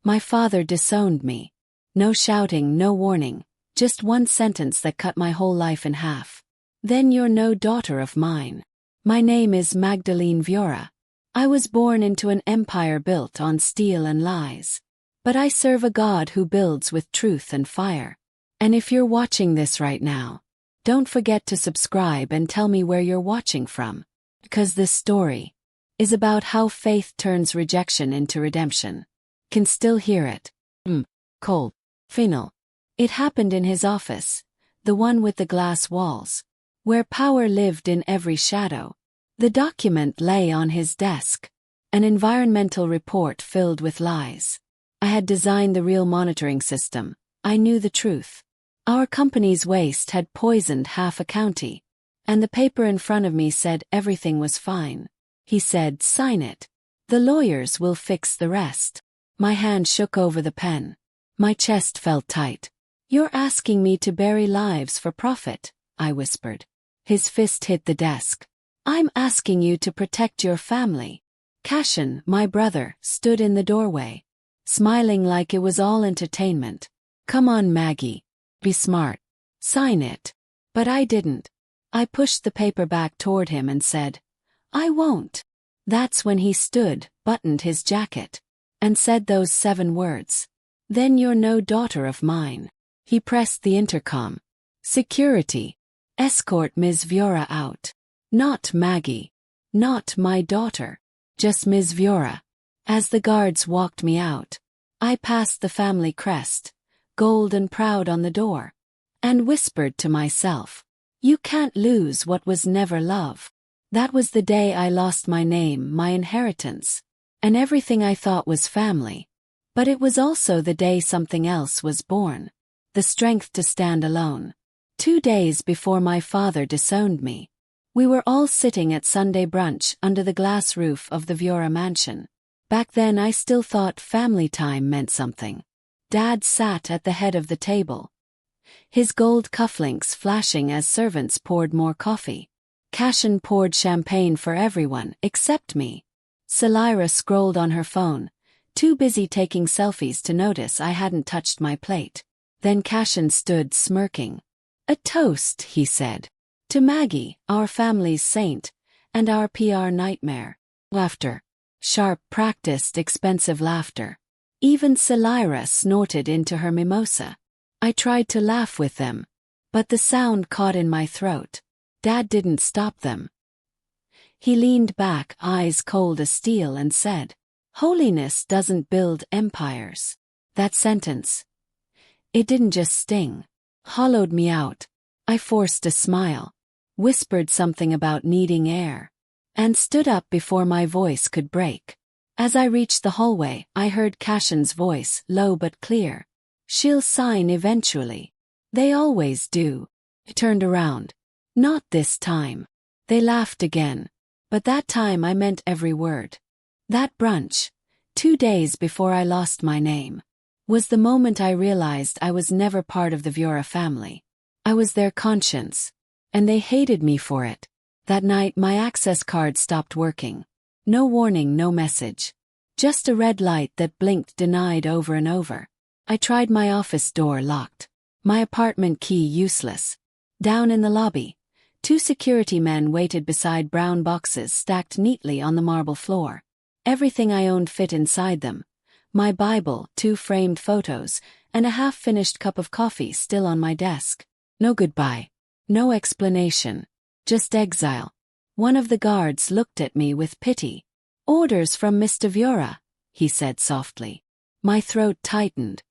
My father disowned me. No shouting, no warning, just one sentence that cut my whole life in half. Then you're no daughter of mine. My name is Magdalene Viora. I was born into an empire built on steel and lies. But I serve a God who builds with truth and fire. And if you're watching this right now, don't forget to subscribe and tell me where you're watching from. Because this story is about how faith turns rejection into redemption. Can still hear it. Cold. Final. It happened in his office, the one with the glass walls, where power lived in every shadow. The document lay on his desk, an environmental report filled with lies. I had designed the real monitoring system. I knew the truth. Our company's waste had poisoned half a county, and the paper in front of me said everything was fine. He said, "Sign it. The lawyers will fix the rest." My hand shook over the pen. My chest felt tight. "You're asking me to bury lives for profit," I whispered. His fist hit the desk. "I'm asking you to protect your family." Cashin, my brother, stood in the doorway, smiling like it was all entertainment. "Come on, Maggie. Be smart. Sign it." But I didn't. I pushed the paper back toward him and said, "I won't." That's when he stood, buttoned his jacket, and said those 7 words. "Then you're no daughter of mine." He pressed the intercom. "Security. Escort Ms. Viora out." Not Maggie. Not my daughter. Just Ms. Viora. As the guards walked me out, I passed the family crest, gold and proud on the door, and whispered to myself, "You can't lose what was never love." That was the day I lost my name, my inheritance, and everything I thought was family. But it was also the day something else was born. The strength to stand alone. 2 days before my father disowned me, we were all sitting at Sunday brunch under the glass roof of the Viora mansion. Back then I still thought family time meant something. Dad sat at the head of the table, his gold cufflinks flashing as servants poured more coffee. Cashin poured champagne for everyone except me. Selira scrolled on her phone, too busy taking selfies to notice I hadn't touched my plate. Then Cashin stood smirking. "A toast," he said. "To Maggie, our family's saint, and our PR nightmare." Laughter. Sharp, practiced, expensive laughter. Even Selira snorted into her mimosa. I tried to laugh with them, but the sound caught in my throat. Dad didn't stop them. He leaned back, eyes cold as steel, and said, "Holiness doesn't build empires." That sentence, it didn't just sting, hollowed me out. I forced a smile, whispered something about needing air, and stood up before my voice could break. As I reached the hallway, I heard Cashin's voice, low but clear. "She'll sign eventually. They always do." I turned around. Not this time. They laughed again, but that time I meant every word. That brunch, 2 days before I lost my name, was the moment I realized I was never part of the Viora family. I was their conscience, and they hated me for it. That night my access card stopped working. No warning, no message. Just a red light that blinked denied over and over. I tried my office door locked. My apartment key useless. Down in the lobby, 2 security men waited beside brown boxes stacked neatly on the marble floor. Everything I owned fit inside them. My Bible, 2 framed photos, and a half-finished cup of coffee still on my desk. No goodbye. No explanation. Just exile. One of the guards looked at me with pity. "Orders from Mr. Viora," he said softly. My throat tightened.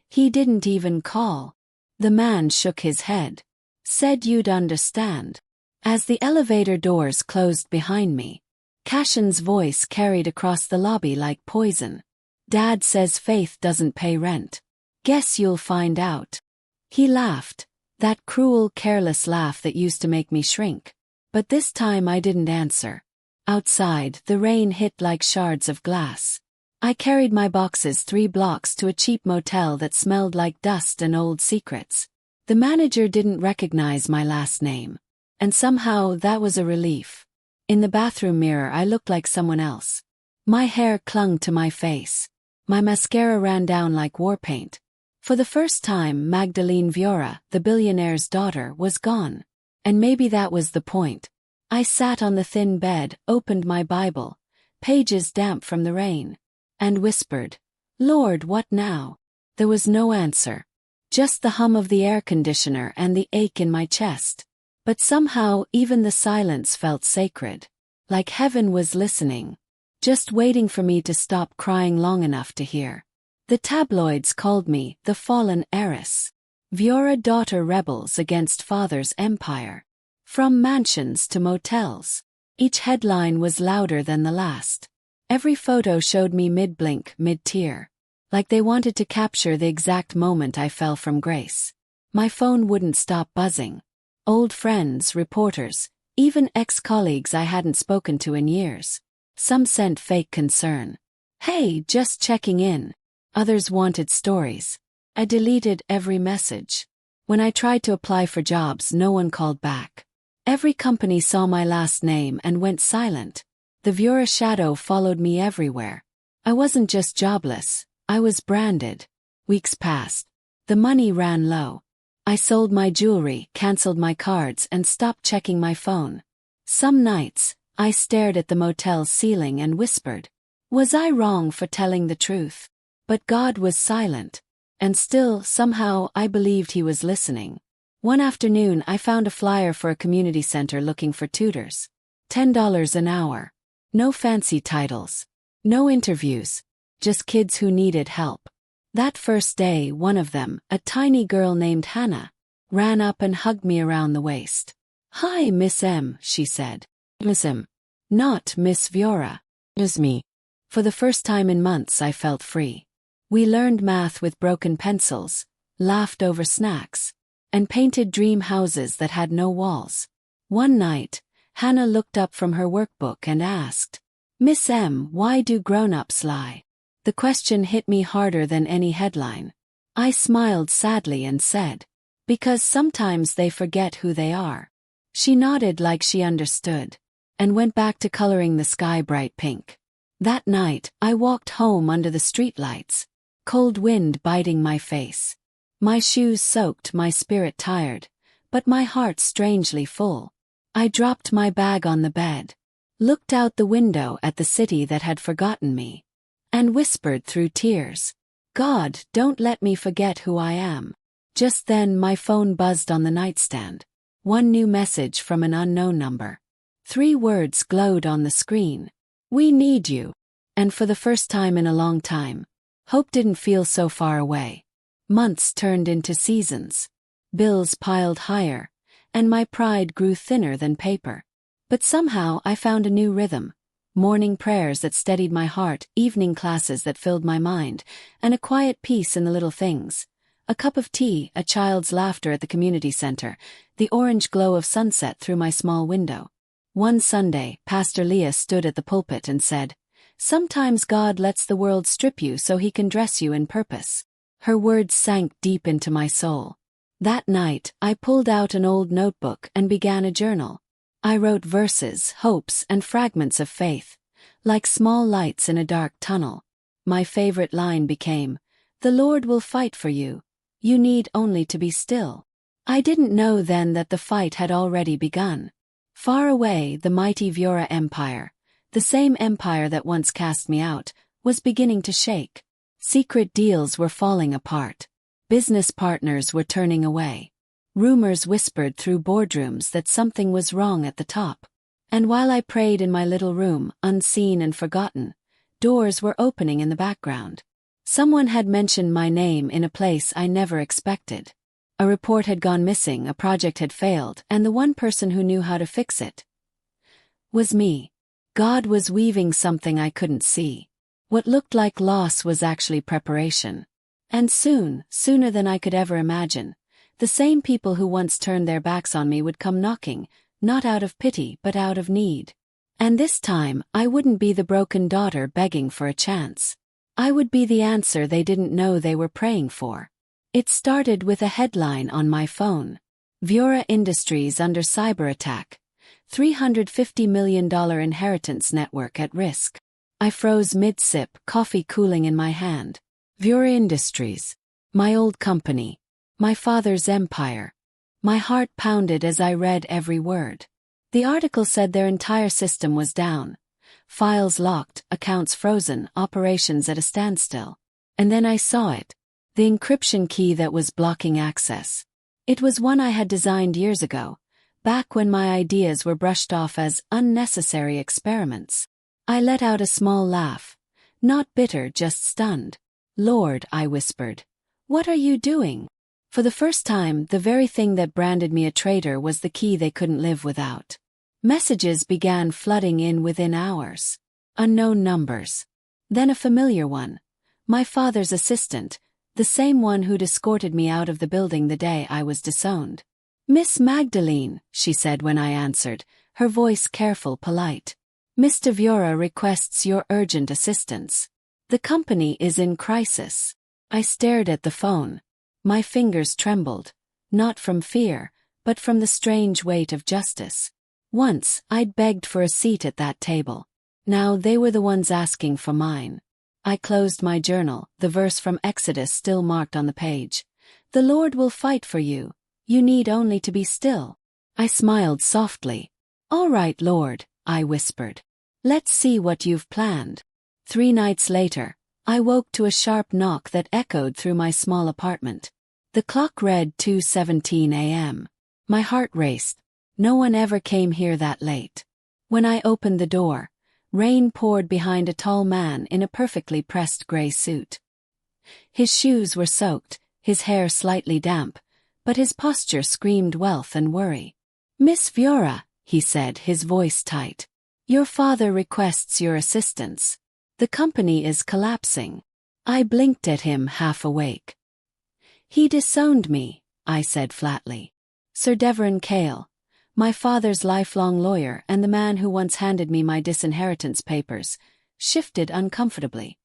"He didn't even call." The man shook his head. "Said you'd understand." As the elevator doors closed behind me, Cashin's voice carried across the lobby like poison. "Dad says faith doesn't pay rent. Guess you'll find out." He laughed, that cruel, careless laugh that used to make me shrink. But this time I didn't answer. Outside, the rain hit like shards of glass. I carried my boxes 3 blocks to a cheap motel that smelled like dust and old secrets. The manager didn't recognize my last name, and somehow that was a relief. In the bathroom mirror I looked like someone else. My hair clung to my face. My mascara ran down like war paint. For the first time, Magdalene Viora, the billionaire's daughter, was gone. And maybe that was the point. I sat on the thin bed, opened my Bible, pages damp from the rain, and whispered, "Lord, what now?" There was no answer. Just the hum of the air conditioner and the ache in my chest. But somehow even the silence felt sacred. Like heaven was listening. Just waiting for me to stop crying long enough to hear. The tabloids called me the fallen heiress. Viora daughter rebels against father's empire. From mansions to motels. Each headline was louder than the last. Every photo showed me mid-blink, mid-tear. Like they wanted to capture the exact moment I fell from grace. My phone wouldn't stop buzzing. Old friends, reporters, even ex-colleagues I hadn't spoken to in years. Some sent fake concern. "Hey, just checking in." Others wanted stories. I deleted every message. When I tried to apply for jobs, no one called back. Every company saw my last name and went silent. The Viora shadow followed me everywhere. I wasn't just jobless, I was branded. Weeks passed. The money ran low. I sold my jewelry, canceled my cards, and stopped checking my phone. Some nights, I stared at the motel's ceiling and whispered, "Was I wrong for telling the truth?" But God was silent. And still, somehow, I believed He was listening. One afternoon, I found a flyer for a community center looking for tutors. $10 an hour. No fancy titles. No interviews. Just kids who needed help. That first day, one of them, a tiny girl named Hannah, ran up and hugged me around the waist. "Hi, Miss M," she said. "Miss M. Not Miss Viora. Miss me." For the first time in months, I felt free. We learned math with broken pencils, laughed over snacks, and painted dream houses that had no walls. One night, Hannah looked up from her workbook and asked, "Miss M, why do grown-ups lie?" The question hit me harder than any headline. I smiled sadly and said, "Because sometimes they forget who they are." She nodded like she understood, and went back to coloring the sky bright pink. That night, I walked home under the streetlights, cold wind biting my face. My shoes soaked, my spirit tired, but my heart strangely full. I dropped my bag on the bed, looked out the window at the city that had forgotten me, and whispered through tears, "God, don't let me forget who I am." Just then my phone buzzed on the nightstand. One new message from an unknown number. 3 words glowed on the screen. "We need you." And for the first time in a long time, hope didn't feel so far away. Months turned into seasons. Bills piled higher, and my pride grew thinner than paper. But somehow I found a new rhythm. Morning prayers that steadied my heart, evening classes that filled my mind, and a quiet peace in the little things. A cup of tea, a child's laughter at the community center, the orange glow of sunset through my small window. One Sunday, Pastor Leah stood at the pulpit and said, "Sometimes God lets the world strip you so He can dress you in purpose." Her words sank deep into my soul. That night, I pulled out an old notebook and began a journal. I wrote verses, hopes, and fragments of faith, like small lights in a dark tunnel. My favorite line became, "The Lord will fight for you. You need only to be still." I didn't know then that the fight had already begun. Far away, the mighty Viora Empire, the same empire that once cast me out, was beginning to shake. Secret deals were falling apart. Business partners were turning away. Rumors whispered through boardrooms that something was wrong at the top. And while I prayed in my little room, unseen and forgotten, doors were opening in the background. Someone had mentioned my name in a place I never expected. A report had gone missing, a project had failed, and the one person who knew how to fix it was me. God was weaving something I couldn't see. What looked like loss was actually preparation. And soon, sooner than I could ever imagine, the same people who once turned their backs on me would come knocking, not out of pity but out of need. And this time, I wouldn't be the broken daughter begging for a chance. I would be the answer they didn't know they were praying for. It started with a headline on my phone. Viora Industries under cyber attack. $350 million inheritance network at risk. I froze mid-sip, coffee cooling in my hand. Vura Industries. My old company. My father's empire. My heart pounded as I read every word. The article said their entire system was down. Files locked, accounts frozen, operations at a standstill. And then I saw it. The encryption key that was blocking access. It was one I had designed years ago, back when my ideas were brushed off as unnecessary experiments. I let out a small laugh. Not bitter, just stunned. "Lord," I whispered. "What are you doing?" For the first time, the very thing that branded me a traitor was the key they couldn't live without. Messages began flooding in within hours. Unknown numbers. Then a familiar one. My father's assistant, the same one who'd escorted me out of the building the day I was disowned. "Miss Magdalene," she said when I answered, her voice careful, polite. "Mr. Vura requests your urgent assistance. The company is in crisis." I stared at the phone. My fingers trembled, not from fear, but from the strange weight of justice. Once, I'd begged for a seat at that table. Now they were the ones asking for mine. I closed my journal, the verse from Exodus still marked on the page. "The Lord will fight for you. You need only to be still." I smiled softly. "All right, Lord," I whispered. "Let's see what you've planned." 3 nights later, I woke to a sharp knock that echoed through my small apartment. The clock read 2:17 a.m. My heart raced. No one ever came here that late. When I opened the door, rain poured behind a tall man in a perfectly pressed gray suit. His shoes were soaked, his hair slightly damp, but his posture screamed wealth and worry. "Miss Vura," he said, his voice tight. "Your father requests your assistance. The company is collapsing." I blinked at him, half awake. "He disowned me," I said flatly. Sir Devon Cale, my father's lifelong lawyer and the man who once handed me my disinheritance papers, shifted uncomfortably.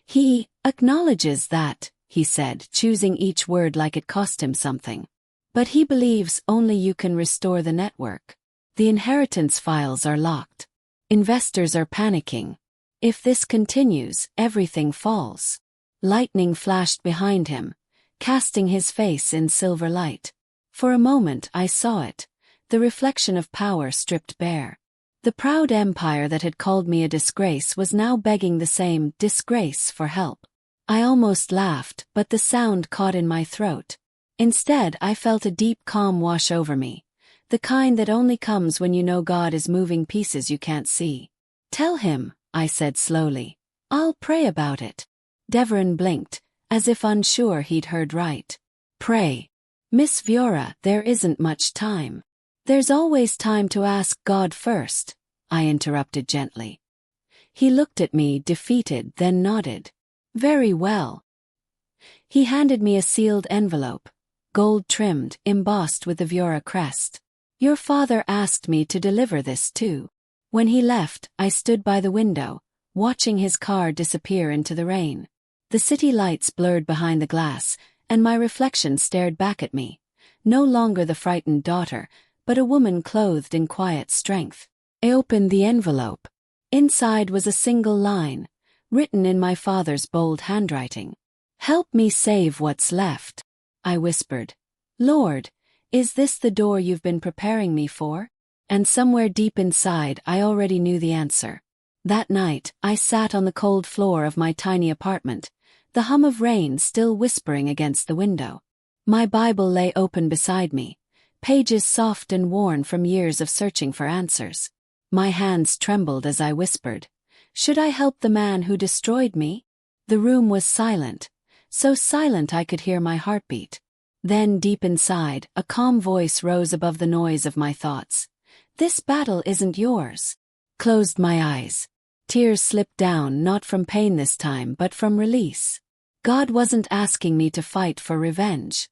"He acknowledges that," he said, choosing each word like it cost him something. "But he believes only you can restore the network. The inheritance files are locked. Investors are panicking. If this continues, everything falls." Lightning flashed behind him, casting his face in silver light. For a moment I saw it, the reflection of power stripped bare. The proud empire that had called me a disgrace was now begging the same disgrace for help. I almost laughed, but the sound caught in my throat. Instead, I felt a deep calm wash over me, the kind that only comes when you know God is moving pieces you can't see. "Tell him," I said slowly. "I'll pray about it." Devon blinked, as if unsure he'd heard right. "Pray. Miss Vura, there isn't much time." "There's always time to ask God first," I interrupted gently. He looked at me, defeated, then nodded. "Very well." He handed me a sealed envelope, gold-trimmed, embossed with the Vura crest. "Your father asked me to deliver this too." When he left, I stood by the window, watching his car disappear into the rain. The city lights blurred behind the glass, and my reflection stared back at me, no longer the frightened daughter, but a woman clothed in quiet strength. I opened the envelope. Inside was a single line, written in my father's bold handwriting. "Help me save what's left," I whispered. "Lord, is this the door you've been preparing me for?" And somewhere deep inside I already knew the answer. That night, I sat on the cold floor of my tiny apartment, the hum of rain still whispering against the window. My Bible lay open beside me, pages soft and worn from years of searching for answers. My hands trembled as I whispered, "Should I help the man who destroyed me?" The room was silent, so silent I could hear my heartbeat. Then, deep inside, a calm voice rose above the noise of my thoughts. "This battle isn't yours." Closed my eyes. Tears slipped down, not from pain this time, but from release. God wasn't asking me to fight for revenge.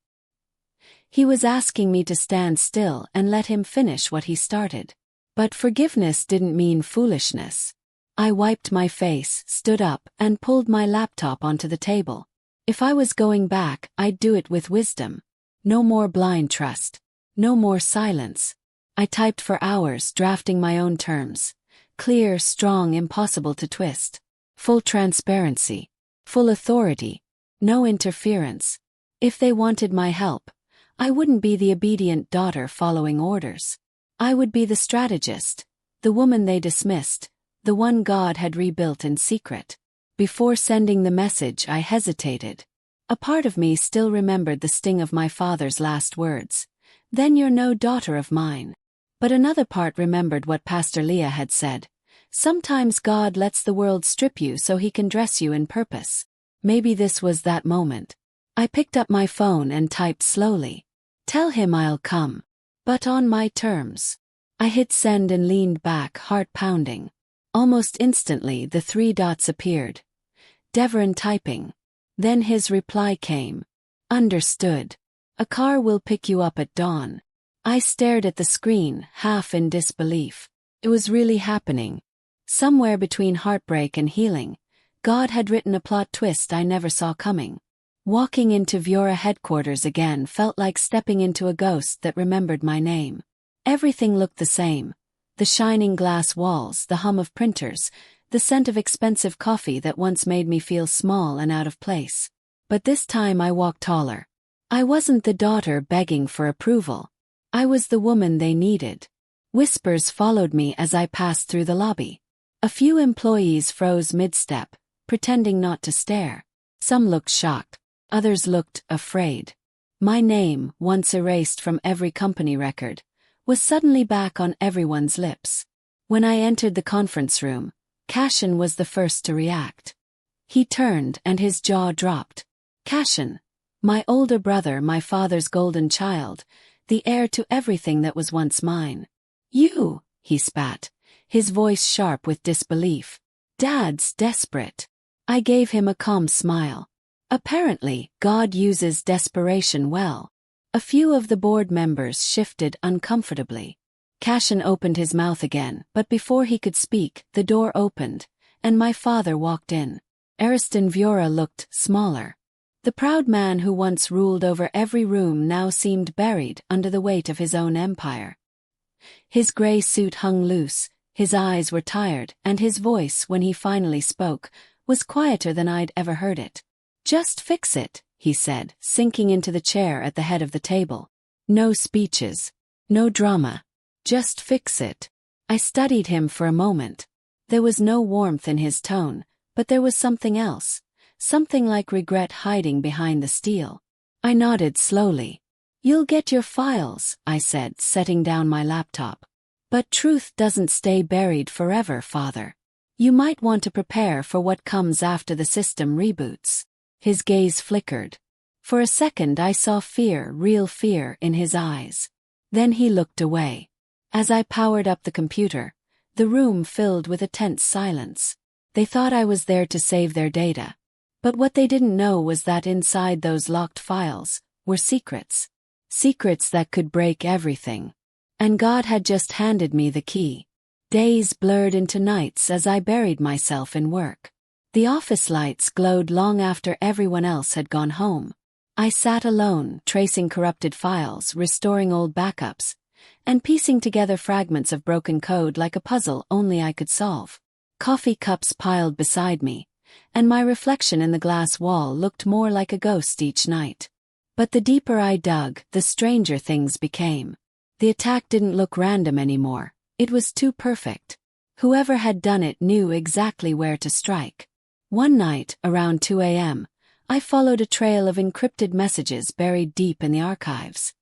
He was asking me to stand still and let him finish what he started. But forgiveness didn't mean foolishness. I wiped my face, stood up, and pulled my laptop onto the table. If I was going back, I'd do it with wisdom. No more blind trust. No more silence. I typed for hours, drafting my own terms, Clear, strong, impossible to twist. Full transparency. Full authority. No interference. If they wanted my help, I wouldn't be the obedient daughter following orders. I would be the strategist, the woman they dismissed, the one God had rebuilt in secret. Before sending the message, I hesitated. A part of me still remembered the sting of my father's last words. Then you're no daughter of mine. But another part remembered what Pastor Leah had said. Sometimes God lets the world strip you so he can dress you in purpose. Maybe this was that moment. I picked up my phone and typed slowly. Tell him I'll come. But on my terms. I hit send and leaned back, heart pounding. Almost instantly the 3 dots appeared. Devon typing. Then his reply came. Understood. A car will pick you up at dawn. I stared at the screen, half in disbelief. It was really happening. Somewhere between heartbreak and healing, God had written a plot twist I never saw coming. Walking into Viora headquarters again felt like stepping into a ghost that remembered my name. Everything looked the same. The shining glass walls, the hum of printers, the scent of expensive coffee that once made me feel small and out of place. But this time I walked taller. I wasn't the daughter begging for approval. I was the woman they needed. Whispers followed me as I passed through the lobby. A few employees froze mid-step, pretending not to stare. Some looked shocked. Others looked afraid. My name, once erased from every company record, was suddenly back on everyone's lips. When I entered the conference room, Cashin was the first to react. He turned and his jaw dropped. Cashin, my older brother, my father's golden child, the heir to everything that was once mine. You, he spat, his voice sharp with disbelief. Dad's desperate. I gave him a calm smile. Apparently, God uses desperation well. A few of the board members shifted uncomfortably. Cashin opened his mouth again, but before he could speak, the door opened, and my father walked in. Ariston Viora looked smaller. The proud man who once ruled over every room now seemed buried under the weight of his own empire. His gray suit hung loose, his eyes were tired, and his voice, when he finally spoke, was quieter than I'd ever heard it. Just fix it, he said, sinking into the chair at the head of the table. No speeches. No drama. Just fix it. I studied him for a moment. There was no warmth in his tone, but there was something else. Something like regret hiding behind the steel. I nodded slowly. You'll get your files, I said, setting down my laptop. But truth doesn't stay buried forever, Father. You might want to prepare for what comes after the system reboots. His gaze flickered. For a second I saw fear, real fear, in his eyes. Then he looked away. As I powered up the computer, the room filled with a tense silence. They thought I was there to save their data. But what they didn't know was that inside those locked files were secrets. Secrets that could break everything. And God had just handed me the key. Days blurred into nights as I buried myself in work. The office lights glowed long after everyone else had gone home. I sat alone, tracing corrupted files, restoring old backups, and piecing together fragments of broken code like a puzzle only I could solve. Coffee cups piled beside me, and my reflection in the glass wall looked more like a ghost each night. But the deeper I dug, the stranger things became. The attack didn't look random anymore. It was too perfect. Whoever had done it knew exactly where to strike. One night, around 2 a.m., I followed a trail of encrypted messages buried deep in the archives.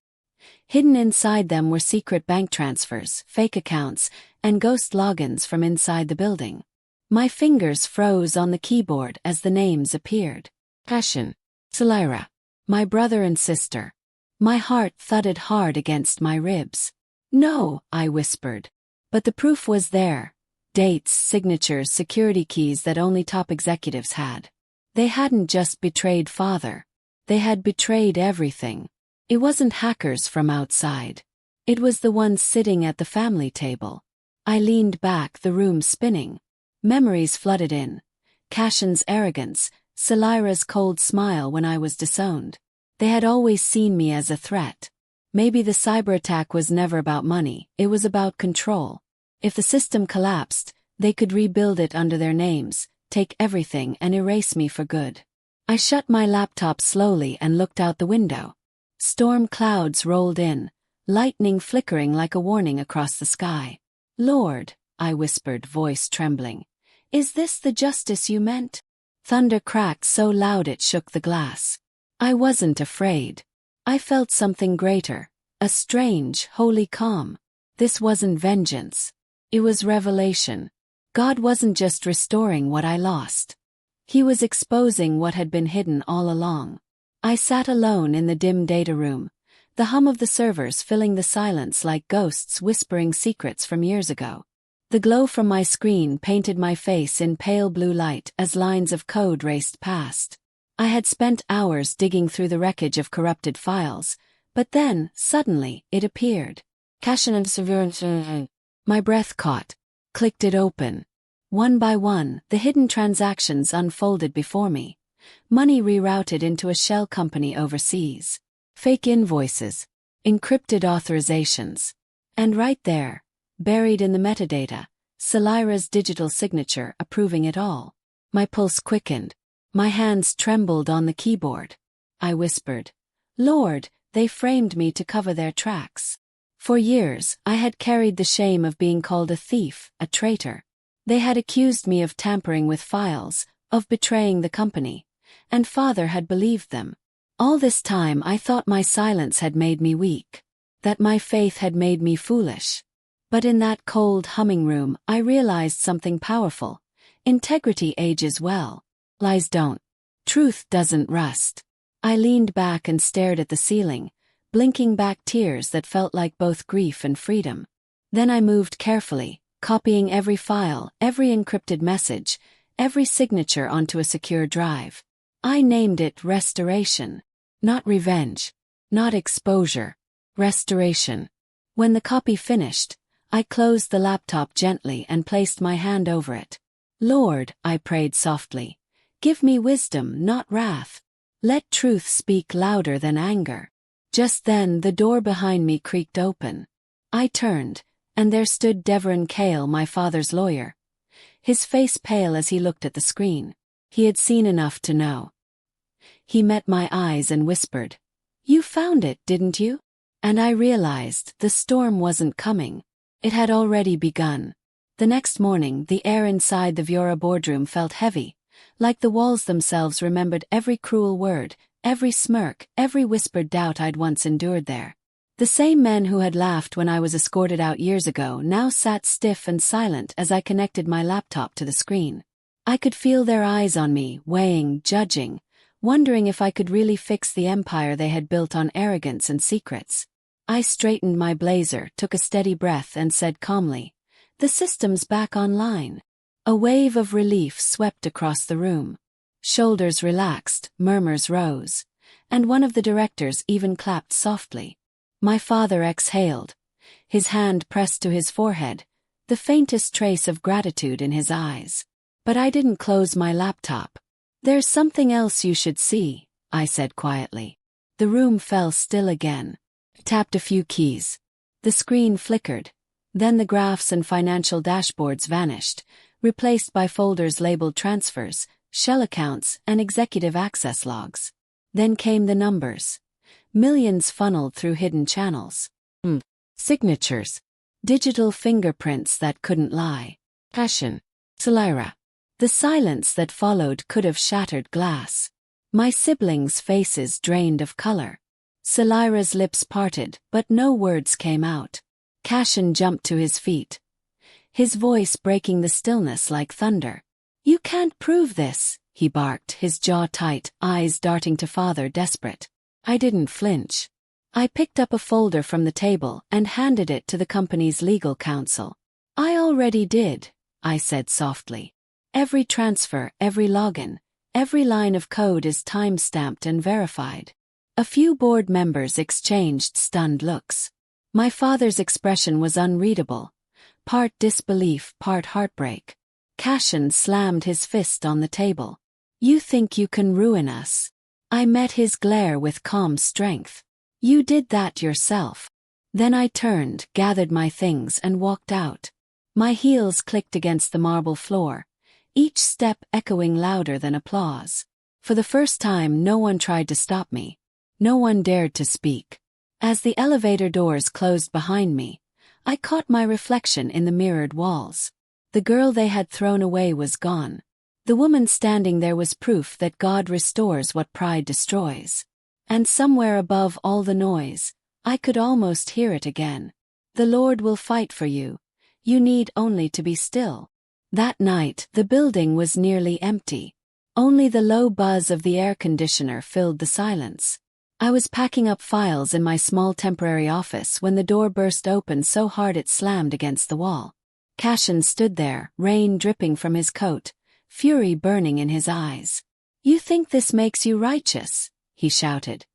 Hidden inside them were secret bank transfers, fake accounts, and ghost logins from inside the building. My fingers froze on the keyboard as the names appeared. Cashin, Salira, my brother and sister. My heart thudded hard against my ribs. No, I whispered. But the proof was there. Dates, signatures, security keys that only top executives had. They hadn't just betrayed Father. They had betrayed everything. It wasn't hackers from outside. It was the ones sitting at the family table. I leaned back, the room spinning. Memories flooded in. Cashin's arrogance, Salira's cold smile when I was disowned. They had always seen me as a threat. Maybe the cyber attack was never about money, it was about control. If the system collapsed, They could rebuild it under their names, take everything and erase me for good. I shut my laptop slowly and looked out the window. Storm clouds rolled in, lightning flickering like a warning across the sky. "Lord," I whispered, voice trembling, "is this the justice you meant?" Thunder cracked so loud it shook the glass. I wasn't afraid. I felt something greater, a strange, holy calm. This wasn't vengeance. It was revelation. God wasn't just restoring what I lost. He was exposing what had been hidden all along. I sat alone in the dim data room, the hum of the servers filling the silence like ghosts whispering secrets from years ago. The glow from my screen painted my face in pale blue light as lines of code raced past. I had spent hours digging through the wreckage of corrupted files, but then, suddenly, it appeared. My breath caught. Clicked it open. One by one, the hidden transactions unfolded before me. Money rerouted into a shell company overseas. Fake invoices. Encrypted authorizations. And right there, buried in the metadata, Salira's digital signature approving it all. My pulse quickened. My hands trembled on the keyboard. I whispered, "Lord, they framed me to cover their tracks." For years, I had carried the shame of being called a thief, a traitor. They had accused me of tampering with files, of betraying the company, and Father had believed them. All this time I thought my silence had made me weak, that my faith had made me foolish. But in that cold humming room I realized something powerful. Integrity ages well. Lies don't. Truth doesn't rust. I leaned back and stared at the ceiling, blinking back tears that felt like both grief and freedom. Then I moved carefully, copying every file, every encrypted message, every signature onto a secure drive. I named it Restoration. Not revenge. Not exposure. Restoration. When the copy finished, I closed the laptop gently and placed my hand over it. "Lord," I prayed softly, "give me wisdom, not wrath. Let truth speak louder than anger." Just then the door behind me creaked open. I turned, and there stood Deveron Cale, my father's lawyer. His face pale as he looked at the screen. He had seen enough to know. He met my eyes and whispered, "You found it, didn't you?" And I realized the storm wasn't coming. It had already begun. The next morning, the air inside the Viora boardroom felt heavy, like the walls themselves remembered every cruel word, every smirk, every whispered doubt I'd once endured there. The same men who had laughed when I was escorted out years ago now sat stiff and silent as I connected my laptop to the screen. I could feel their eyes on me, weighing, judging, wondering if I could really fix the empire they had built on arrogance and secrets. I straightened my blazer, took a steady breath and said calmly, "The system's back online." A wave of relief swept across the room. Shoulders relaxed, murmurs rose, and one of the directors even clapped softly. My father exhaled, his hand pressed to his forehead, the faintest trace of gratitude in his eyes. But I didn't close my laptop. "There's something else you should see," I said quietly. The room fell still again. Tapped a few keys. The screen flickered. Then the graphs and financial dashboards vanished, replaced by folders labeled transfers, shell accounts, and executive access logs. Then came the numbers. Millions funneled through hidden channels. Signatures. Digital fingerprints that couldn't lie. Passion. Salira. The silence that followed could have shattered glass. My siblings' faces drained of color. Salira's lips parted, but no words came out. Cashin jumped to his feet, his voice breaking the stillness like thunder. "You can't prove this," he barked, his jaw tight, eyes darting to Father, desperate. I didn't flinch. I picked up a folder from the table and handed it to the company's legal counsel. "I already did," I said softly. "Every transfer, every login, every line of code is time-stamped and verified." A few board members exchanged stunned looks. My father's expression was unreadable, part disbelief, part heartbreak. Cashin slammed his fist on the table. "You think you can ruin us?" I met his glare with calm strength. "You did that yourself." Then I turned, gathered my things and walked out. My heels clicked against the marble floor, each step echoing louder than applause. For the first time, no one tried to stop me. No one dared to speak. As the elevator doors closed behind me, I caught my reflection in the mirrored walls. The girl they had thrown away was gone. The woman standing there was proof that God restores what pride destroys. And somewhere above all the noise, I could almost hear it again. The Lord will fight for you. You need only to be still. That night, the building was nearly empty. Only the low buzz of the air conditioner filled the silence. I was packing up files in my small temporary office when the door burst open so hard it slammed against the wall. Cashin stood there, rain dripping from his coat, fury burning in his eyes. "You think this makes you righteous?" he shouted,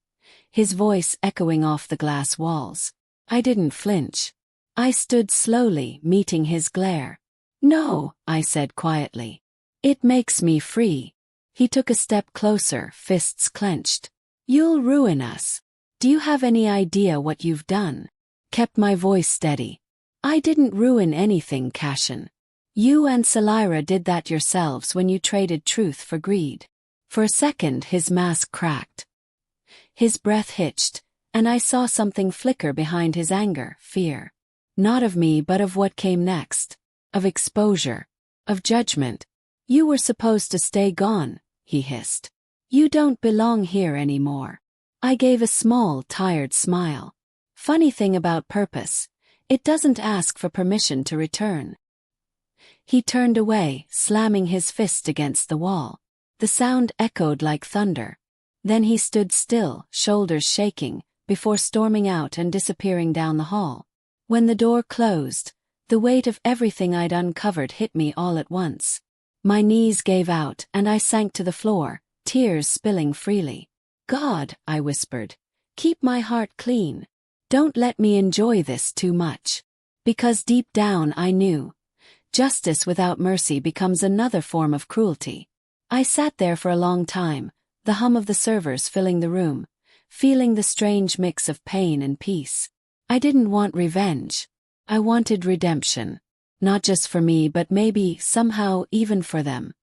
his voice echoing off the glass walls. I didn't flinch. I stood slowly, meeting his glare. "No," I said quietly. "It makes me free." He took a step closer, fists clenched. "You'll ruin us. Do you have any idea what you've done?" Kept my voice steady. "I didn't ruin anything, Cashin. You and Salira did that yourselves when you traded truth for greed." For a second his mask cracked. His breath hitched, and I saw something flicker behind his anger, fear. Not of me but of what came next. Of exposure. Of judgment. "You were supposed to stay gone," he hissed. "You don't belong here anymore." I gave a small, tired smile. Funny thing about purpose. It doesn't ask for permission to return. He turned away, slamming his fist against the wall. The sound echoed like thunder. Then he stood still, shoulders shaking, before storming out and disappearing down the hall. When the door closed, the weight of everything I'd uncovered hit me all at once. My knees gave out and I sank to the floor, tears spilling freely. "God," I whispered, "keep my heart clean. Don't let me enjoy this too much." Because deep down I knew, justice without mercy becomes another form of cruelty. I sat there for a long time, the hum of the servers filling the room, feeling the strange mix of pain and peace. I didn't want revenge. I wanted redemption. Not just for me but maybe, somehow, even for them.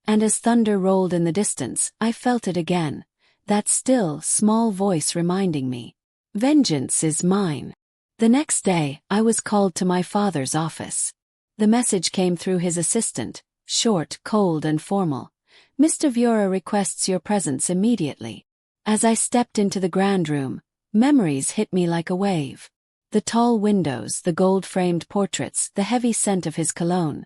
And as thunder rolled in the distance, I felt it again, that still, small voice reminding me, "Vengeance is mine." The next day, I was called to my father's office. The message came through his assistant, short, cold and formal. "Mr. Viora requests your presence immediately." As I stepped into the grand room, memories hit me like a wave. The tall windows, the gold-framed portraits, the heavy scent of his cologne.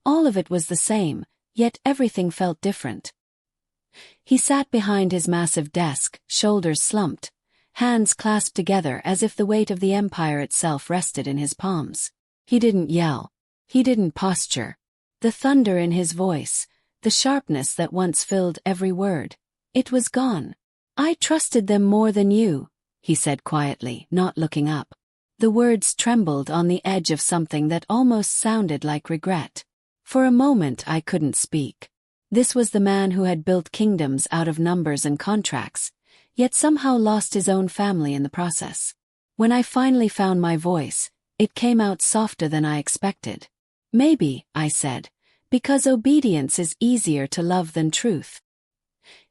All of it was the same, yet everything felt different. He sat behind his massive desk, shoulders slumped, hands clasped together as if the weight of the empire itself rested in his palms. He didn't yell. He didn't posture. The thunder in his voice, the sharpness that once filled every word, it was gone. "I trusted them more than you," he said quietly, not looking up. The words trembled on the edge of something that almost sounded like regret. For a moment I couldn't speak. This was the man who had built kingdoms out of numbers and contracts, yet somehow lost his own family in the process. When I finally found my voice, it came out softer than I expected. "Maybe," I said, "because obedience is easier to love than truth."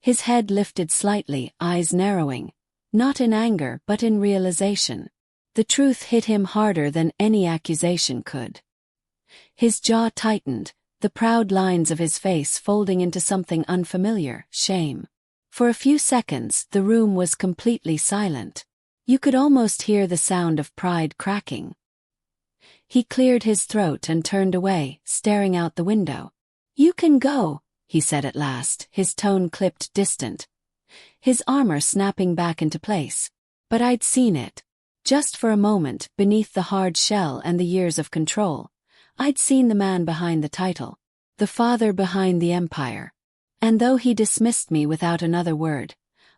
His head lifted slightly, eyes narrowing, not in anger but in realization. The truth hit him harder than any accusation could. His jaw tightened, the proud lines of his face folding into something unfamiliar, shame. For a few seconds, the room was completely silent. You could almost hear the sound of pride cracking. He cleared his throat and turned away, staring out the window. "You can go," he said at last, his tone clipped distant, his armor snapping back into place. But I'd seen it. Just for a moment, beneath the hard shell and the years of control, I'd seen the man behind the title, the father behind the empire. And though he dismissed me without another word,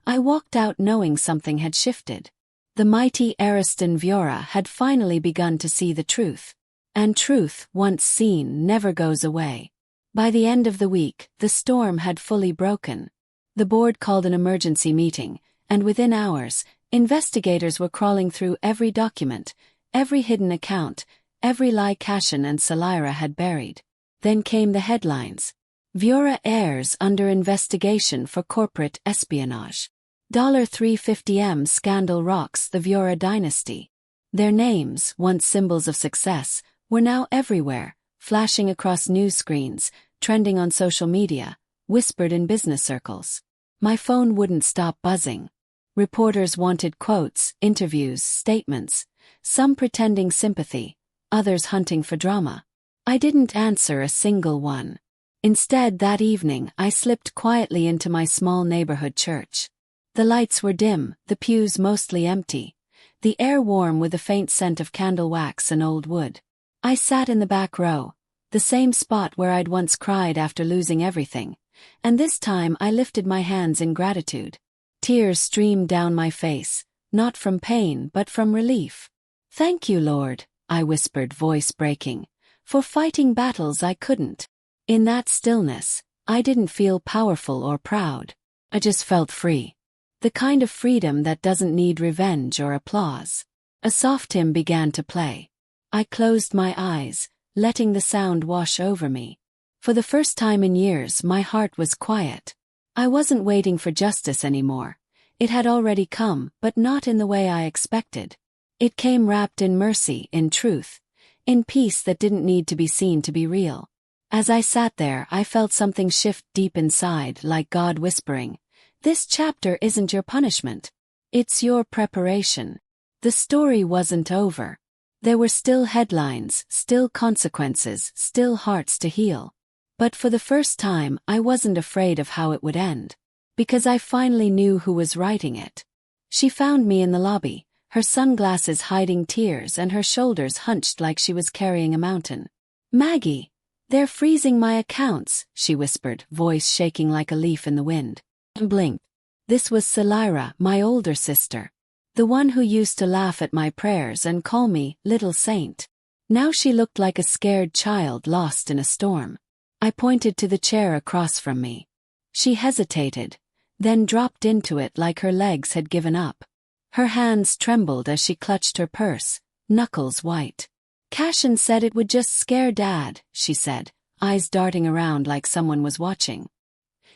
I walked out knowing something had shifted. The mighty Ariston Viora had finally begun to see the truth. And truth, once seen, never goes away. By the end of the week, the storm had fully broken. The board called an emergency meeting, and within hours, investigators were crawling through every document, every hidden account, every lie Cashin and Salira had buried. Then came the headlines. Viora heirs under investigation for corporate espionage. $350M scandal rocks the Viora dynasty. Their names, once symbols of success, were now everywhere, flashing across news screens, trending on social media, whispered in business circles. My phone wouldn't stop buzzing. Reporters wanted quotes, interviews, statements, some pretending sympathy, others hunting for drama. I didn't answer a single one. Instead, that evening, I slipped quietly into my small neighborhood church. The lights were dim, the pews mostly empty, the air warm with a faint scent of candle wax and old wood. I sat in the back row, the same spot where I'd once cried after losing everything, and this time I lifted my hands in gratitude. Tears streamed down my face, not from pain but from relief. "Thank you, Lord," I whispered, voice breaking, "for fighting battles I couldn't." In that stillness, I didn't feel powerful or proud. I just felt free. The kind of freedom that doesn't need revenge or applause. A soft hymn began to play. I closed my eyes, letting the sound wash over me. For the first time in years, my heart was quiet. I wasn't waiting for justice anymore. It had already come, but not in the way I expected. It came wrapped in mercy, in truth, in peace that didn't need to be seen to be real. As I sat there, I felt something shift deep inside, like God whispering, "This chapter isn't your punishment. It's your preparation." The story wasn't over. There were still headlines, still consequences, still hearts to heal. But for the first time, I wasn't afraid of how it would end. Because I finally knew who was writing it. She found me in the lobby, her sunglasses hiding tears and her shoulders hunched like she was carrying a mountain. "Maggie, they're freezing my accounts," she whispered, voice shaking like a leaf in the wind. I blinked. This was Salira, my older sister. The one who used to laugh at my prayers and call me Little Saint. Now she looked like a scared child lost in a storm. I pointed to the chair across from me. She hesitated, then dropped into it like her legs had given up. Her hands trembled as she clutched her purse, knuckles white. "Cashin said it would just scare Dad," she said, eyes darting around like someone was watching.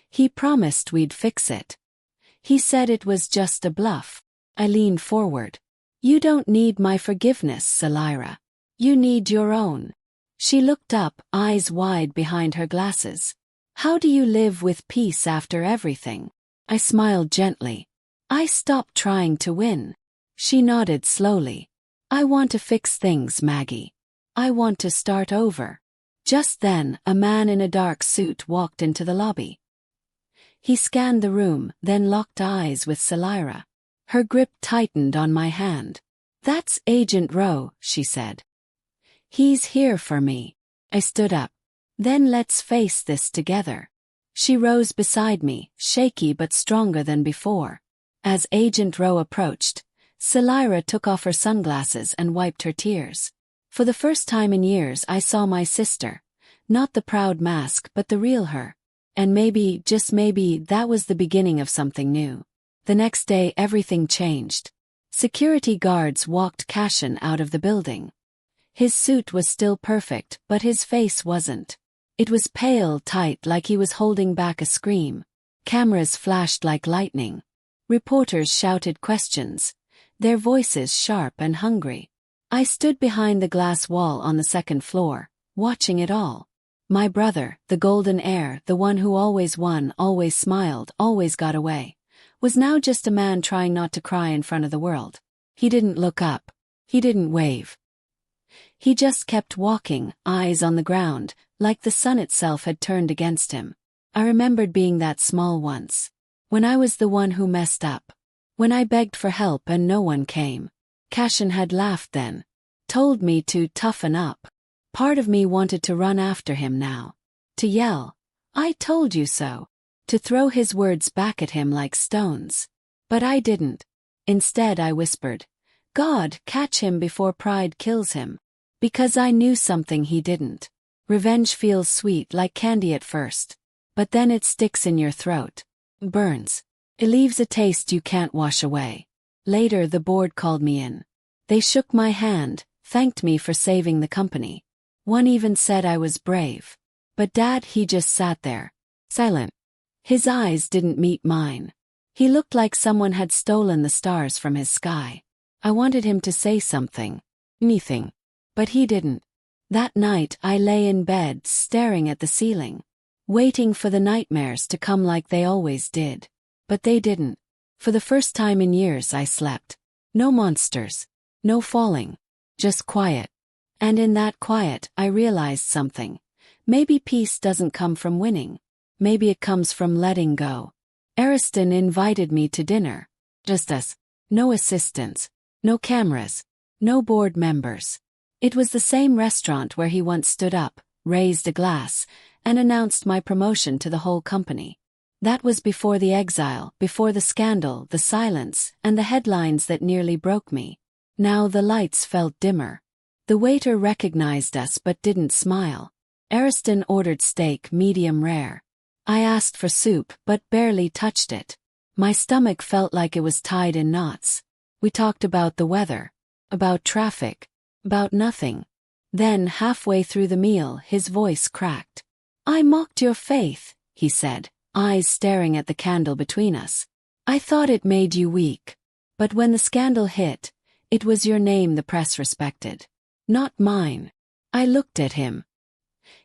"He promised we'd fix it. He said it was just a bluff." I leaned forward. "You don't need my forgiveness, Salira. You need your own." She looked up, eyes wide behind her glasses. "How do you live with peace after everything?" I smiled gently. "I stopped trying to win." She nodded slowly. "I want to fix things, Maggie. I want to start over." Just then, a man in a dark suit walked into the lobby. He scanned the room, then locked eyes with Salira. Her grip tightened on my hand. "That's Agent Rowe," she said. "He's here for me." I stood up. "Then let's face this together." She rose beside me, shaky but stronger than before. As Agent Rowe approached, Salira took off her sunglasses and wiped her tears. For the first time in years I saw my sister. Not the proud mask but the real her. And maybe, just maybe, that was the beginning of something new. The next day everything changed. Security guards walked Cashin out of the building. His suit was still perfect, but his face wasn't. It was pale, tight, like he was holding back a scream. Cameras flashed like lightning. Reporters shouted questions, their voices sharp and hungry. I stood behind the glass wall on the second floor, watching it all. My brother, the golden heir, the one who always won, always smiled, always got away, was now just a man trying not to cry in front of the world. He didn't look up. He didn't wave. He just kept walking, eyes on the ground, like the sun itself had turned against him. I remembered being that small once. When I was the one who messed up. When I begged for help and no one came. Cashin had laughed then. Told me to toughen up. Part of me wanted to run after him now. To yell, "I told you so." To throw his words back at him like stones. But I didn't. Instead I whispered, "God, catch him before pride kills him." Because I knew something he didn't. Revenge feels sweet like candy at first. But then it sticks in your throat. Burns. It leaves a taste you can't wash away. Later the board called me in. They shook my hand, thanked me for saving the company. One even said I was brave. But Dad, he just sat there, silent. His eyes didn't meet mine. He looked like someone had stolen the stars from his sky. I wanted him to say something, anything, but he didn't. That night I lay in bed staring at the ceiling, waiting for the nightmares to come like they always did. But they didn't. For the first time in years I slept. No monsters, no falling, just quiet. And in that quiet I realized something. Maybe peace doesn't come from winning. Maybe it comes from letting go. Ariston invited me to dinner. Just us. No assistants. No cameras. No board members. It was the same restaurant where he once stood up, raised a glass, and announced my promotion to the whole company. That was before the exile, before the scandal, the silence, and the headlines that nearly broke me. Now the lights felt dimmer. The waiter recognized us but didn't smile. Ariston ordered steak medium rare. I asked for soup but barely touched it. My stomach felt like it was tied in knots. We talked about the weather, about traffic, about nothing. Then halfway through the meal his voice cracked. "I mocked your faith," he said, eyes staring at the candle between us. "I thought it made you weak. But when the scandal hit, it was your name the press respected. Not mine." I looked at him.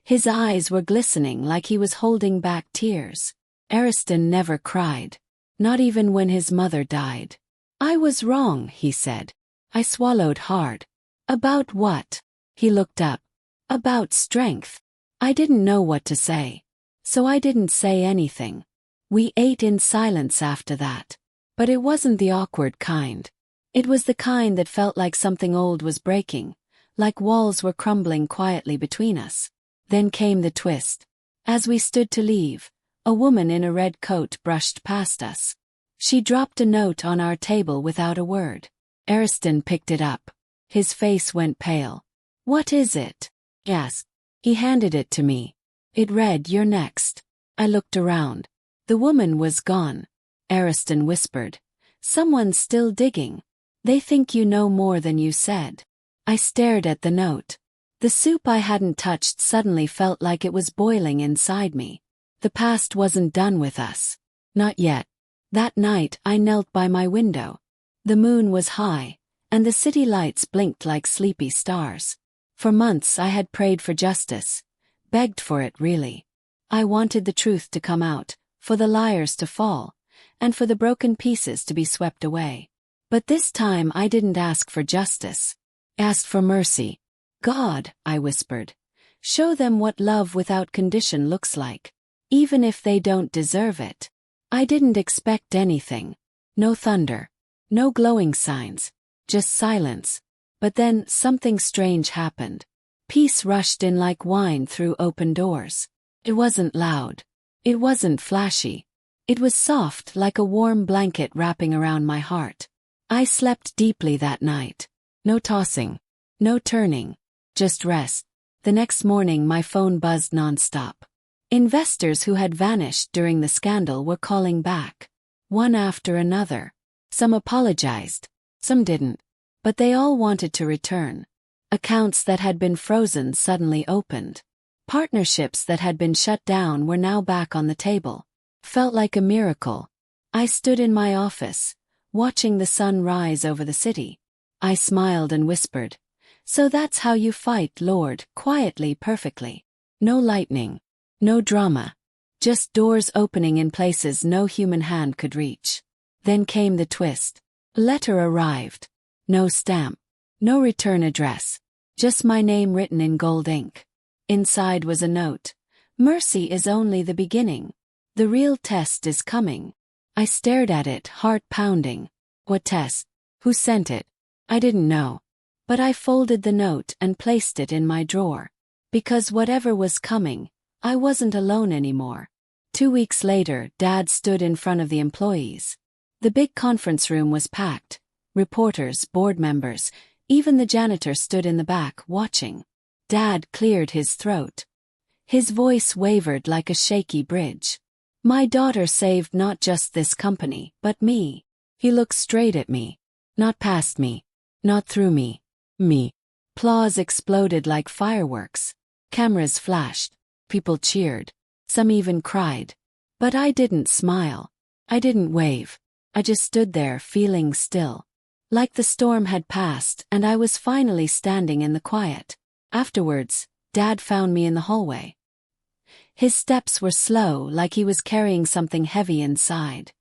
His eyes were glistening like he was holding back tears. Ariston never cried. Not even when his mother died. "I was wrong," he said. I swallowed hard. "About what?" He looked up. "About strength." I didn't know what to say. So I didn't say anything. We ate in silence after that. But it wasn't the awkward kind. It was the kind that felt like something old was breaking, like walls were crumbling quietly between us. Then came the twist. As we stood to leave, a woman in a red coat brushed past us. She dropped a note on our table without a word. Ariston picked it up. His face went pale. "What is it?" he asked. He handed it to me. It read, "You're next." I looked around. The woman was gone. Ariston whispered, "Someone's still digging. They think you know more than you said." I stared at the note. The soup I hadn't touched suddenly felt like it was boiling inside me. The past wasn't done with us. Not yet. That night I knelt by my window. The moon was high, and the city lights blinked like sleepy stars. For months I had prayed for justice. Begged for it, really. I wanted the truth to come out, for the liars to fall, and for the broken pieces to be swept away. But this time I didn't ask for justice. I asked for mercy. "God," I whispered, "show them what love without condition looks like, even if they don't deserve it." I didn't expect anything. No thunder. No glowing signs. Just silence. But then something strange happened. Peace rushed in like wine through open doors. It wasn't loud. It wasn't flashy. It was soft like a warm blanket wrapping around my heart. I slept deeply that night. No tossing. No turning. Just rest. The next morning my phone buzzed nonstop. Investors who had vanished during the scandal were calling back. One after another. Some apologized. Some didn't. But they all wanted to return. Accounts that had been frozen suddenly opened. Partnerships that had been shut down were now back on the table. Felt like a miracle. I stood in my office, watching the sun rise over the city. I smiled and whispered, "So that's how you fight, Lord," quietly, perfectly. No lightning. No drama. Just doors opening in places no human hand could reach. Then came the twist. A letter arrived. No stamp. No return address. Just my name written in gold ink. Inside was a note. "Mercy is only the beginning. The real test is coming." I stared at it, heart pounding. What test? Who sent it? I didn't know. But I folded the note and placed it in my drawer. Because whatever was coming, I wasn't alone anymore. 2 weeks later, Dad stood in front of the employees. The big conference room was packed. Reporters, board members, even the janitor stood in the back, watching. Dad cleared his throat. His voice wavered like a shaky bridge. "My daughter saved not just this company, but me." He looked straight at me. Not past me. Not through me. Me. Applause exploded like fireworks. Cameras flashed. People cheered. Some even cried. But I didn't smile. I didn't wave. I just stood there feeling still. Like the storm had passed and I was finally standing in the quiet. Afterwards, Dad found me in the hallway. His steps were slow, like he was carrying something heavy inside.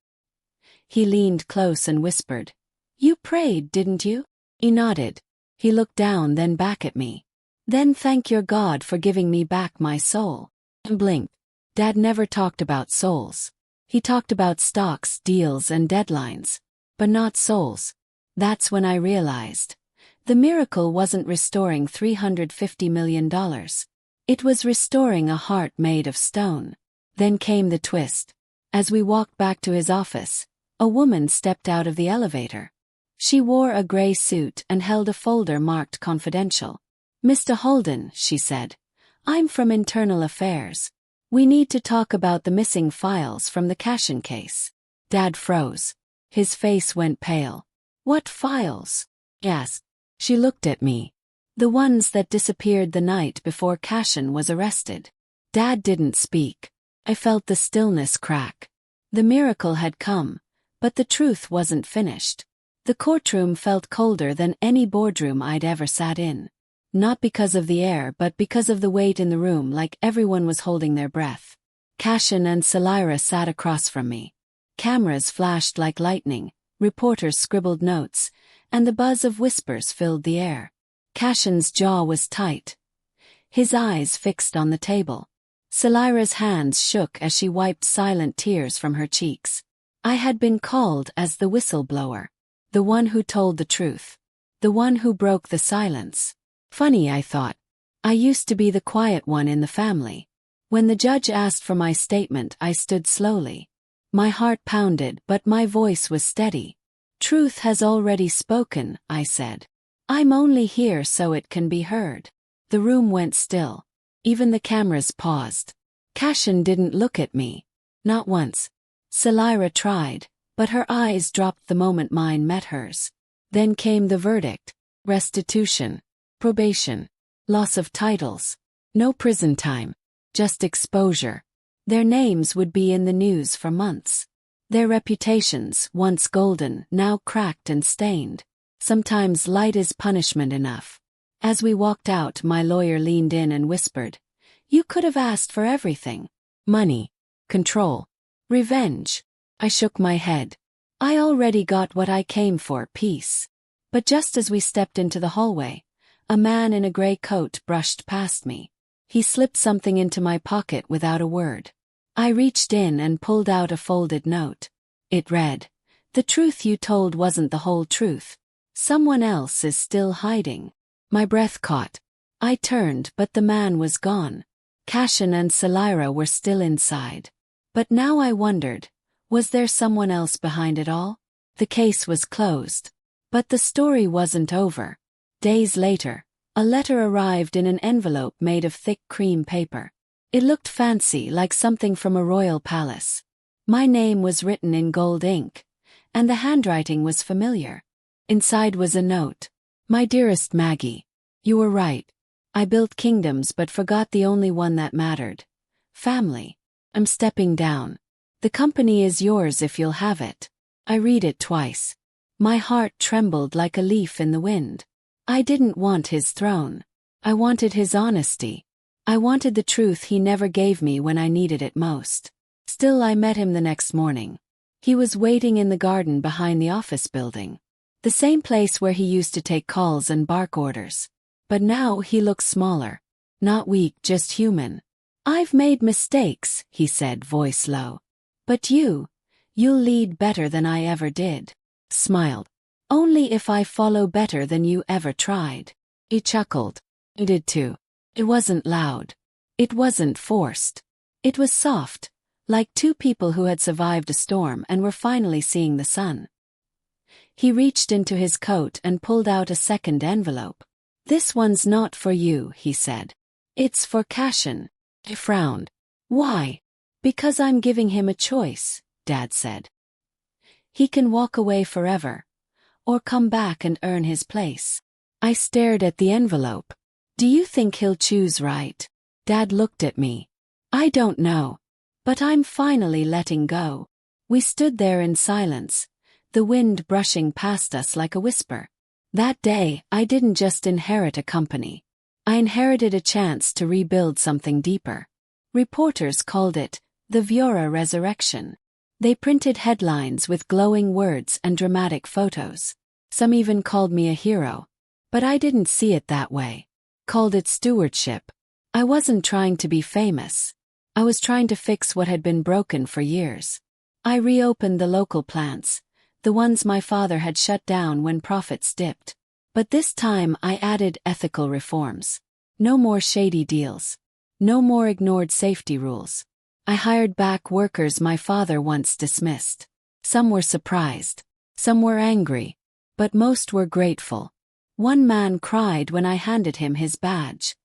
He leaned close and whispered, "You prayed, didn't you?" He nodded. He looked down, then back at me. "Then thank your God for giving me back my soul." And blinked. Dad never talked about souls. He talked about stocks, deals, and deadlines. But not souls. That's when I realized. The miracle wasn't restoring $350 million. It was restoring a heart made of stone. Then came the twist. As we walked back to his office, a woman stepped out of the elevator. She wore a gray suit and held a folder marked confidential. "Mr. Holden," she said, "I'm from Internal Affairs. We need to talk about the missing files from the Cashin case." Dad froze. His face went pale. "What files?" "Yes." She looked at me. "The ones that disappeared the night before Cashin was arrested." Dad didn't speak. I felt the stillness crack. The miracle had come, but the truth wasn't finished. The courtroom felt colder than any boardroom I'd ever sat in. Not because of the air, but because of the weight in the room, like everyone was holding their breath. Cashin and Salira sat across from me. Cameras flashed like lightning, reporters scribbled notes, and the buzz of whispers filled the air. Cashin's jaw was tight, his eyes fixed on the table. Salira's hands shook as she wiped silent tears from her cheeks. I had been called as the whistleblower. The one who told the truth. The one who broke the silence. Funny, I thought. I used to be the quiet one in the family. When the judge asked for my statement, I stood slowly. My heart pounded, but my voice was steady. "Truth has already spoken," I said. "I'm only here so it can be heard." The room went still. Even the cameras paused. Cashin didn't look at me. Not once. Salira tried, but her eyes dropped the moment mine met hers. Then came the verdict. Restitution. Probation. Loss of titles. No prison time. Just exposure. Their names would be in the news for months. Their reputations, once golden, now cracked and stained. Sometimes light is punishment enough. As we walked out, my lawyer leaned in and whispered, "You could have asked for everything. Money. Control. Revenge." I shook my head. I already got what I came for, peace. But just as we stepped into the hallway, a man in a gray coat brushed past me. He slipped something into my pocket without a word. I reached in and pulled out a folded note. It read, "The truth you told wasn't the whole truth. Someone else is still hiding." My breath caught. I turned, but the man was gone. Cashin and Salira were still inside. But now I wondered, was there someone else behind it all? The case was closed. But the story wasn't over. Days later, a letter arrived in an envelope made of thick cream paper. It looked fancy, like something from a royal palace. My name was written in gold ink, and the handwriting was familiar. Inside was a note. "My dearest Maggie, you were right. I built kingdoms but forgot the only one that mattered. Family. I'm stepping down. The company is yours if you'll have it." I read it twice. My heart trembled like a leaf in the wind. I didn't want his throne. I wanted his honesty. I wanted the truth he never gave me when I needed it most. Still, I met him the next morning. He was waiting in the garden behind the office building. The same place where he used to take calls and bark orders. But now he looked smaller. Not weak, just human. "I've made mistakes," he said, voice low. "But you'll lead better than I ever did." Smiled. "Only if I follow better than you ever tried." He chuckled. I did too. It wasn't loud. It wasn't forced. It was soft, like two people who had survived a storm and were finally seeing the sun. He reached into his coat and pulled out a second envelope. "This one's not for you," he said. "It's for Cashin." I frowned. "Why?" "Because I'm giving him a choice," Dad said. "He can walk away forever, or come back and earn his place." I stared at the envelope. Do you think he'll choose right? Dad looked at me. I don't know. But I'm finally letting go. We stood there in silence, the wind brushing past us like a whisper. That day, I didn't just inherit a company. I inherited a chance to rebuild something deeper. Reporters called it the Viora Resurrection. They printed headlines with glowing words and dramatic photos. Some even called me a hero. But I didn't see it that way. Called it stewardship. I wasn't trying to be famous. I was trying to fix what had been broken for years. I reopened the local plants, the ones my father had shut down when profits dipped. But this time I added ethical reforms. No more shady deals. No more ignored safety rules. I hired back workers my father once dismissed. Some were surprised. Some were angry. But most were grateful. One man cried when I handed him his badge.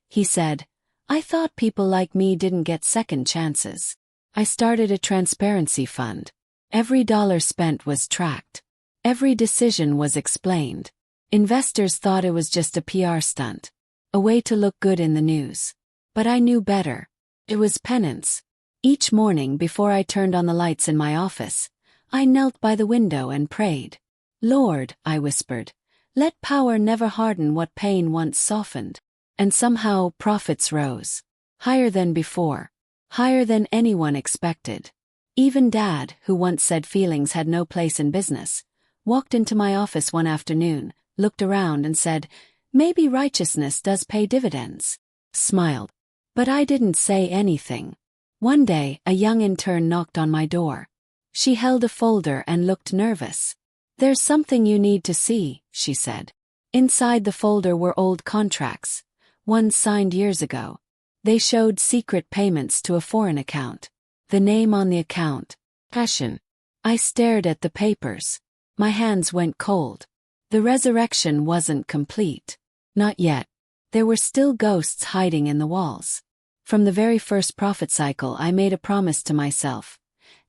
He said, "I thought people like me didn't get second chances." I started a transparency fund. Every dollar spent was tracked. Every decision was explained. Investors thought it was just a PR stunt. A way to look good in the news. But I knew better. It was penance. Each morning before I turned on the lights in my office, I knelt by the window and prayed. "Lord," I whispered, "let power never harden what pain once softened." And somehow profits rose. Higher than before. Higher than anyone expected. Even Dad, who once said feelings had no place in business, walked into my office one afternoon, looked around and said, "Maybe righteousness does pay dividends." Smiled. But I didn't say anything. One day, a young intern knocked on my door. She held a folder and looked nervous. "There's something you need to see," she said. Inside the folder were old contracts, ones signed years ago. They showed secret payments to a foreign account. The name on the account, Passion. I stared at the papers. My hands went cold. The resurrection wasn't complete. Not yet. There were still ghosts hiding in the walls. From the very first profit cycle I made a promise to myself.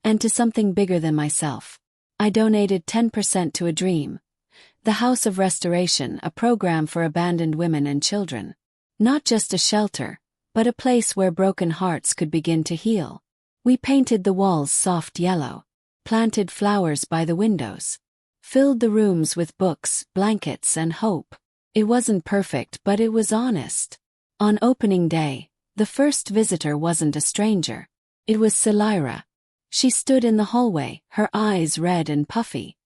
And to something bigger than myself. I donated 10% to a dream. The House of Restoration, a program for abandoned women and children. Not just a shelter, but a place where broken hearts could begin to heal. We painted the walls soft yellow. Planted flowers by the windows. Filled the rooms with books, blankets, and hope. It wasn't perfect, but it was honest. On opening day, the first visitor wasn't a stranger. It was Celira. She stood in the hallway, her eyes red and puffy.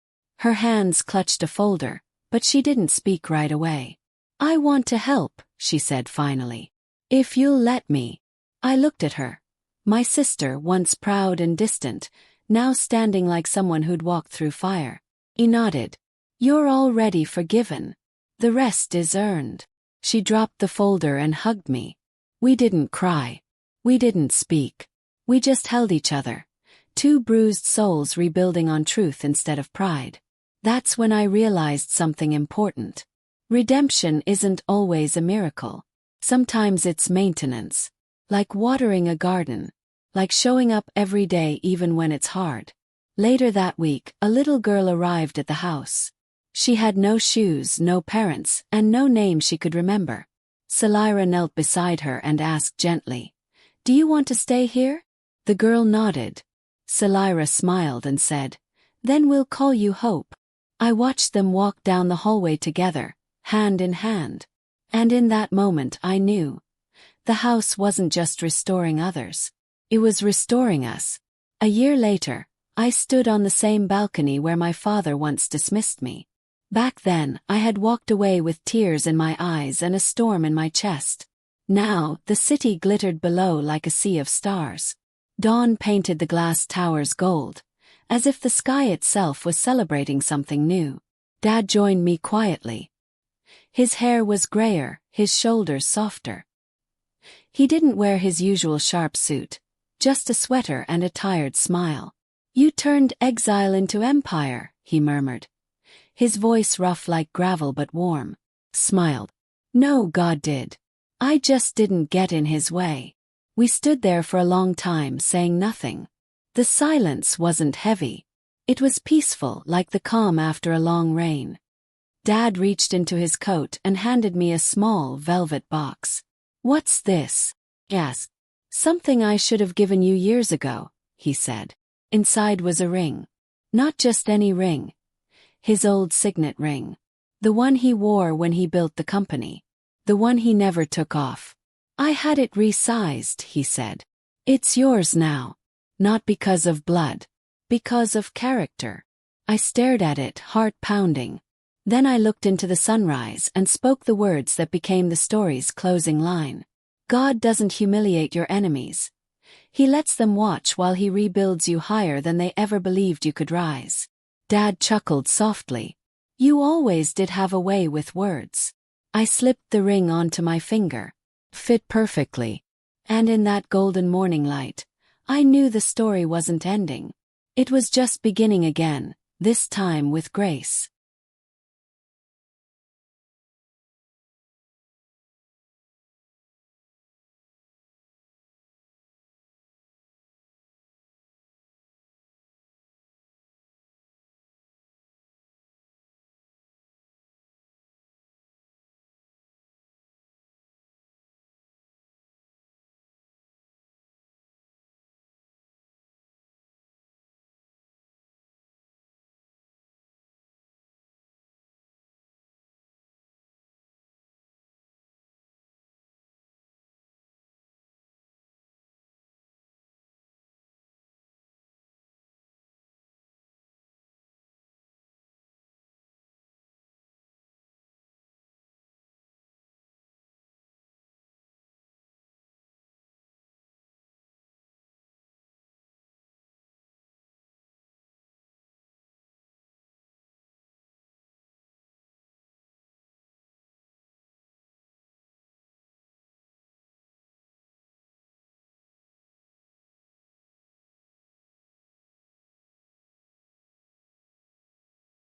Her hands clutched a folder, but she didn't speak right away. "I want to help," she said finally. "If you'll let me." I looked at her. My sister, once proud and distant, now standing like someone who'd walked through fire. He nodded. "You're already forgiven. The rest is earned." She dropped the folder and hugged me. We didn't cry. We didn't speak. We just held each other. Two bruised souls rebuilding on truth instead of pride. That's when I realized something important. Redemption isn't always a miracle. Sometimes it's maintenance. Like watering a garden. Like showing up every day even when it's hard. Later that week, a little girl arrived at the house. She had no shoes, no parents, and no name she could remember. Celira knelt beside her and asked gently, "Do you want to stay here?" The girl nodded. Celira smiled and said, "Then we'll call you Hope." I watched them walk down the hallway together, hand in hand. And in that moment I knew. The house wasn't just restoring others. It was restoring us. A year later, I stood on the same balcony where my father once dismissed me. Back then, I had walked away with tears in my eyes and a storm in my chest. Now, the city glittered below like a sea of stars. Dawn painted the glass towers gold, as if the sky itself was celebrating something new. Dad joined me quietly. His hair was grayer, his shoulders softer. He didn't wear his usual sharp suit, just a sweater and a tired smile. "You turned exile into empire," he murmured. His voice rough like gravel but warm. Smiled. "No, God did. I just didn't get in his way." We stood there for a long time saying nothing. The silence wasn't heavy. It was peaceful like the calm after a long rain. Dad reached into his coat and handed me a small velvet box. "What's this?" I asked. "Something I should have given you years ago," he said. Inside was a ring. Not just any ring. His old signet ring. The one he wore when he built the company. The one he never took off. "I had it resized," he said. "It's yours now. Not because of blood. Because of character." I stared at it, heart pounding. Then I looked into the sunrise and spoke the words that became the story's closing line. God doesn't humiliate your enemies. He lets them watch while he rebuilds you higher than they ever believed you could rise. Dad chuckled softly. "You always did have a way with words." I slipped the ring onto my finger. Fit perfectly. And in that golden morning light, I knew the story wasn't ending. It was just beginning again, this time with grace.